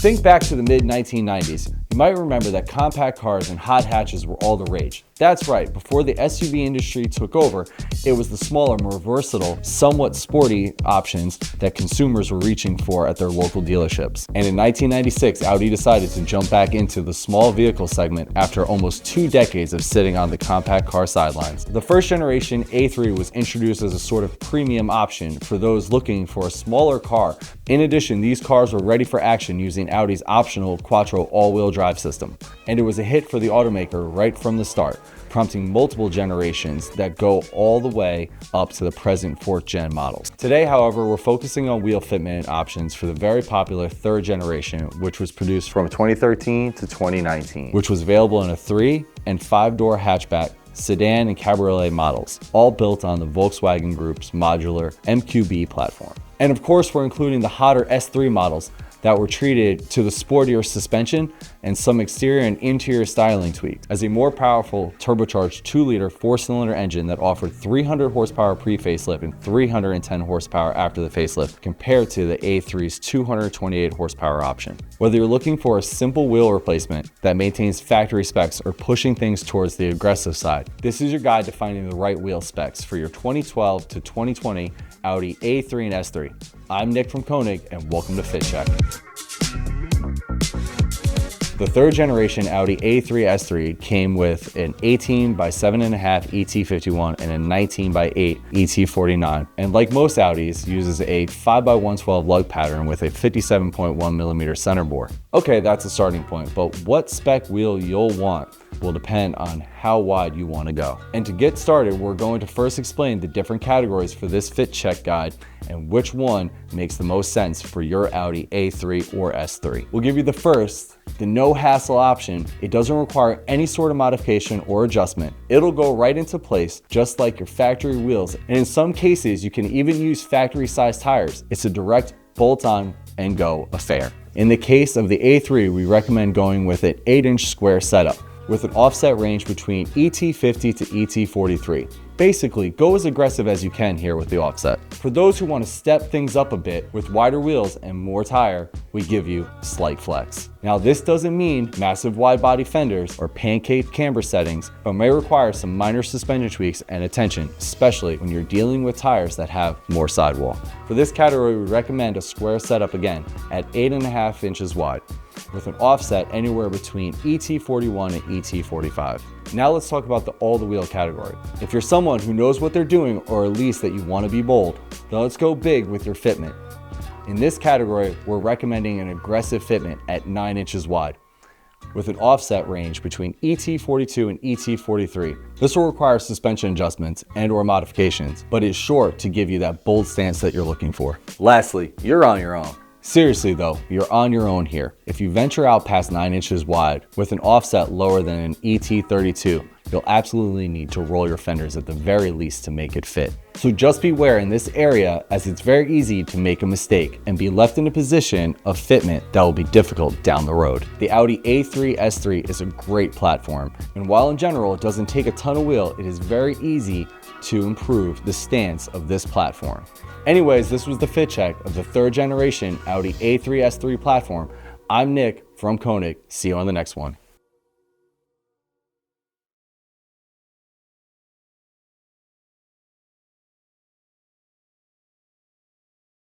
think back to the mid-1990s, you might remember that compact cars and hot hatches were all the rage. That's right, before the SUV industry took over, it was the smaller, more versatile, somewhat sporty options that consumers were reaching for at their local dealerships. And in 1996, Audi decided to jump back into the small vehicle segment after almost 2 decades of sitting on the compact car sidelines. The first generation A3 was introduced as a sort of premium option for those looking for a smaller car. In addition, these cars were ready for action using Audi's optional Quattro all-wheel drive system. And it was a hit for the automaker right from the start, prompting multiple generations that go all the way up to the present 4th gen models. Today, however, we're focusing on wheel fitment options for the very popular 3rd generation, which was produced from 2013 to 2019, which was available in a 3 and 5-door hatchback, sedan and cabriolet models, all built on the Volkswagen Group's modular MQB platform. And of course, we're including the hotter S3 models that were treated to the sportier suspension and some exterior and interior styling tweaks, as a more powerful turbocharged 2-liter 4-cylinder engine that offered 300 horsepower pre-facelift and 310 horsepower after the facelift, compared to the A3's 228 horsepower option. Whether you're looking for a simple wheel replacement that maintains factory specs or pushing things towards the aggressive side, this is your guide to finding the right wheel specs for your 2012 to 2020 Audi A3 and S3. I'm Nick from Koenig, and welcome to Fit Check. The 3rd generation Audi A3 S3 came with an 18 by 7.5 ET51 and a 19 by 8 ET49, and like most Audis, uses a 5 by 112 lug pattern with a 57.1 millimeter center bore. Okay, that's a starting point, but what spec wheel you'll want will depend on how wide you want to go. And to get started, we're going to first explain the different categories for this fit check guide and which one makes the most sense for your Audi A3 or S3. We'll give you the first, the no hassle option. It doesn't require any sort of modification or adjustment. It'll go right into place just like your factory wheels, and in some cases you can even use factory sized tires. It's a direct bolt on and go affair. In the case of the A3, we recommend going with an 8-inch square setup with an offset range between ET50 to ET43. Basically, go as aggressive as you can here with the offset. For those who want to step things up a bit with wider wheels and more tire, we give you slight flex. Now, this doesn't mean massive wide body fenders or pancake camber settings, but may require some minor suspension tweaks and attention, especially when you're dealing with tires that have more sidewall. For this category, we recommend a square setup again at 8.5 inches wide, with an offset anywhere between ET41 and ET45. Now let's talk about the all-the-wheel category. If you're someone who knows what they're doing, or at least that you want to be bold, then let's go big with your fitment. In this category, we're recommending an aggressive fitment at 9 inches wide, with an offset range between ET42 and ET43. This will require suspension adjustments and or modifications, but is sure to give you that bold stance that you're looking for. Lastly, you're on your own. Seriously though, you're on your own here. If you venture out past 9 inches wide with an offset lower than an ET32, you'll absolutely need to roll your fenders at the very least to make it fit. So just beware in this area, as it's very easy to make a mistake and be left in a position of fitment that will be difficult down the road. The Audi A3 S3 is a great platform, and while in general it doesn't take a ton of wheel, it is very easy to improve the stance of this platform. Anyways, this was the fit check of the 3rd generation Audi A3 S3 platform. I'm Nick from Koenig. See you on the next one.